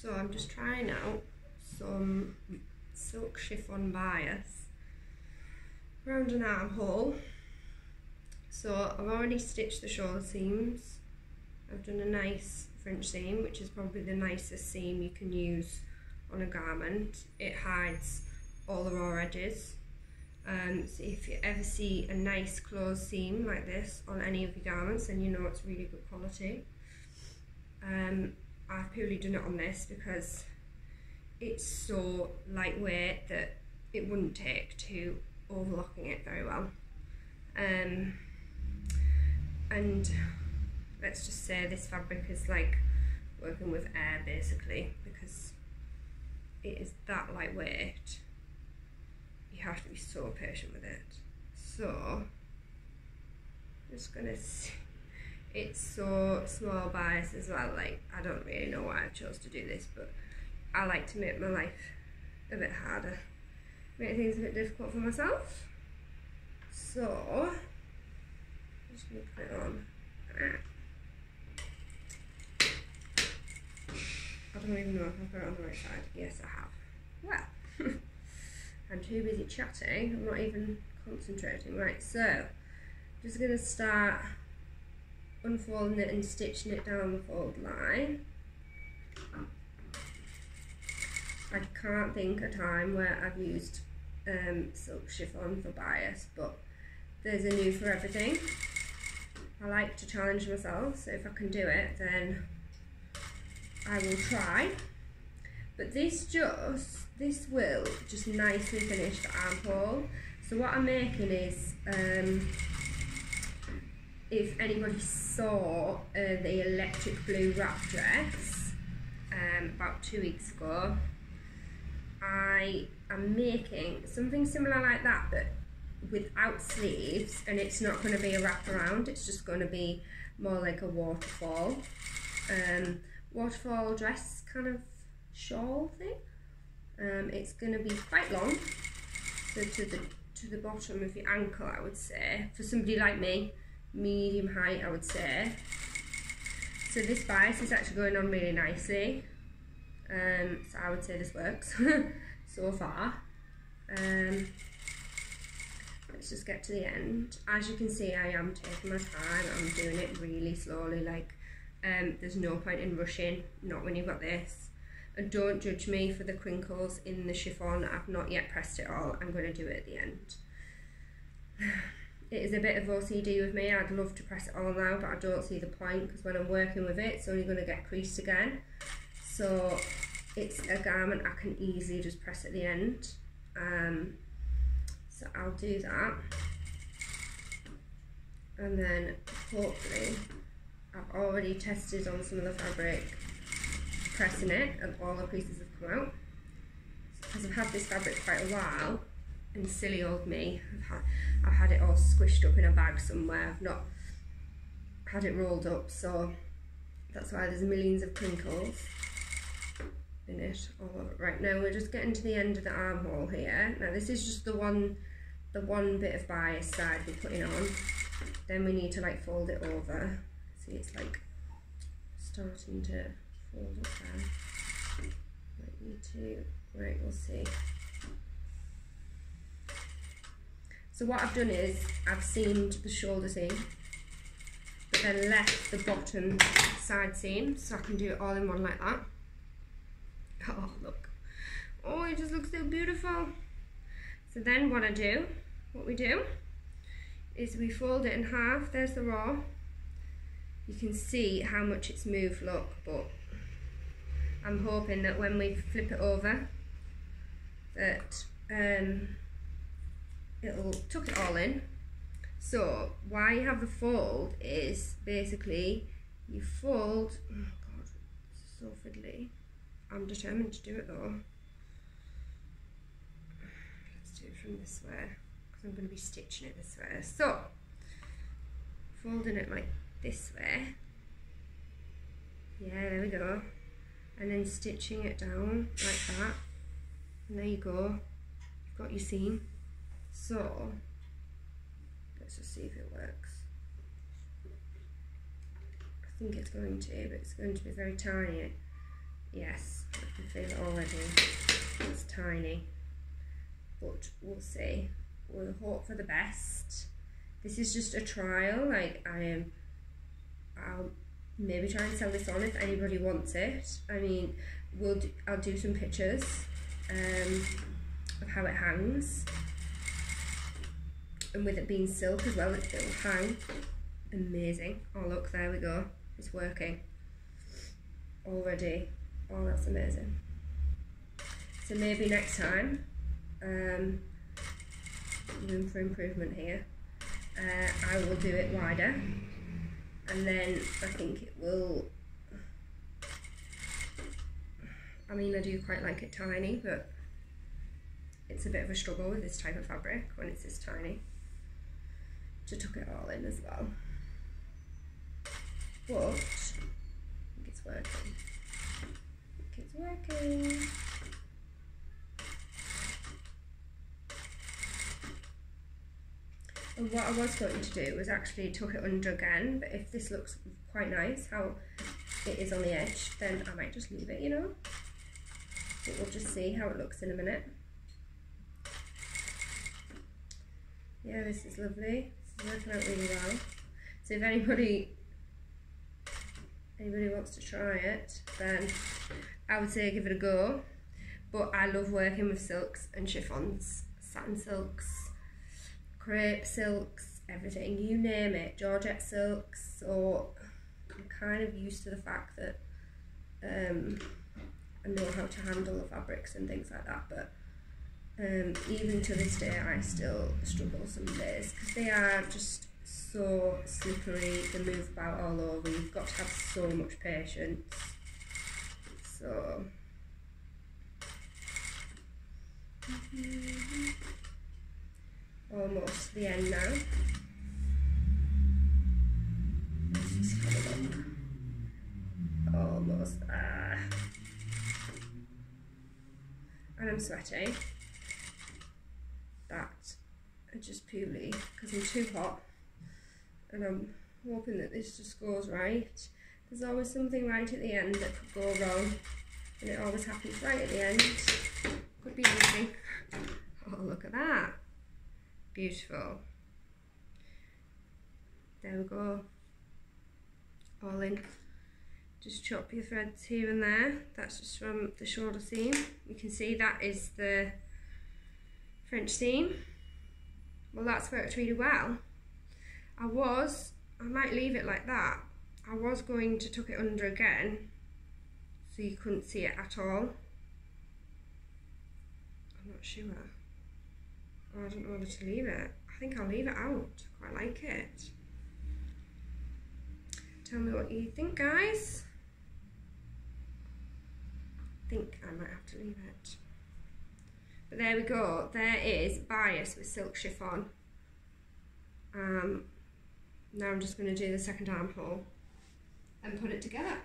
So I'm just trying out some silk chiffon bias around an armhole. So I've already stitched the shoulder seams. I've done a nice French seam, which is probably the nicest seam you can use on a garment. It hides all the raw edges. So if you ever see a nice closed seam like this on any of your garments, then you know it's really good quality. I've purely done it on this because it's so lightweight that it wouldn't take to overlocking it very well. And let's just say this fabric is like working with air basically, because it is that lightweight. You have to be so patient with it. So I'm just gonna see. It's so small bias as well, like I don't really know why I chose to do this, but I like to make my life a bit harder, make things a bit difficult for myself. So I'm just gonna put it on. I don't even know if I put it on the right side. Yes, I have. Well, I'm too busy chatting, I'm not even concentrating. Right, so I'm just gonna start unfolding it and stitching it down the fold line. I can't think a time where I've used silk chiffon for bias, but there's a new for everything. I like to challenge myself, so if I can do it, then I will try. But this will just nicely finish the armhole. So what I'm making is, if anybody saw the electric blue wrap dress about 2 weeks ago, I am making something similar like that, but without sleeves, and it's not going to be a wraparound, it's just going to be more like a waterfall dress kind of shawl thing. It's going to be quite long, so to the bottom of your ankle, I would say. For somebody like me, medium height, I would say. So this bias is actually going on really nicely. So I would say this works so far. Let's just get to the end. As you can see, I am taking my time. I'm doing it really slowly. Like, there's no point in rushing, not when you've got this. And don't judge me for the crinkles in the chiffon. I've not yet pressed it all. I'm going to do it at the end. It is a bit of OCD with me. I'd love to press it all now, but I don't see the point, because when I'm working with it, it's only going to get creased again. So it's a garment I can easily just press at the end. So I'll do that. And then hopefully, I've already tested on some of the fabric, pressing it, and all the creases have come out. Because I've had this fabric quite a while, and silly old me, I've had it all squished up in a bag somewhere. I've not had it rolled up, so that's why there's millions of crinkles in it all over. Right, now we're just getting to the end of the armhole here. Now this is just the one bit of bias side we're putting on. Then we need to like fold it over. See, it's like starting to fold up there. Might need to, right, we'll see. So what I've done is I've seamed the shoulder seam, but then left the bottom side seam, so I can do it all in one like that. Oh, look. Oh, it just looks so beautiful. So then what we do is we fold it in half. There's the raw. You can see how much it's moved, look, but I'm hoping that when we flip it over that it'll tuck it all in. So why you have the fold is basically you fold, oh god, it's so fiddly. I'm determined to do it though. Let's do it from this way, because I'm going to be stitching it this way. So, folding it like this way. Yeah, there we go. And then stitching it down like that. And there you go. You've got your seam. So, let's just see if it works. I think it's going to, but it's going to be very tiny. Yes, I feel it already. It's tiny, but we'll see. We'll hope for the best. This is just a trial. Like I'll maybe try and sell this on if anybody wants it. I mean, I'll do some pictures of how it hangs, and with it being silk as well, it'll hang amazing. Oh look, there we go. It's working already. Oh, that's amazing. So maybe next time, room for improvement here. I will do it wider, and then I think it will, I mean, I do quite like it tiny, but it's a bit of a struggle with this type of fabric when it's this tiny to tuck it all in as well. But I think it's working. I think it's working. And what I was going to do was actually tuck it under again, but if this looks quite nice how it is on the edge, then I might just leave it, you know. But we'll just see how it looks in a minute. Yeah, this is lovely. This is working out really well. So if anybody wants to try it, then I would say give it a go. But I love working with silks and chiffons, satin silks, crepe silks, everything, you name it, Georgette silks. So I'm kind of used to the fact that I know how to handle the fabrics and things like that, but even to this day I still struggle some days because they are just so slippery, they move about all over, you've got to have so much patience. So almost the end now. Let's just have a look. Almost there. And I'm sweating. That just purely because I'm too hot, and I'm hoping that this just goes right. There's always something right at the end that could go wrong, and it always happens right at the end. Could be easy. Oh, look at that. Beautiful. There we go. All in. Just chop your threads here and there. That's just from the shoulder seam. You can see that is the French seam. Well, that's worked really well. I might leave it like that. I was going to tuck it under again so you couldn't see it at all. I'm not sure. Oh, I don't know whether to leave it. I think I'll leave it out. I quite like it. Tell me what you think, guys. I think I might have to leave it. But there we go. There is bias with silk chiffon. Now I'm just going to do the second armhole and put it together.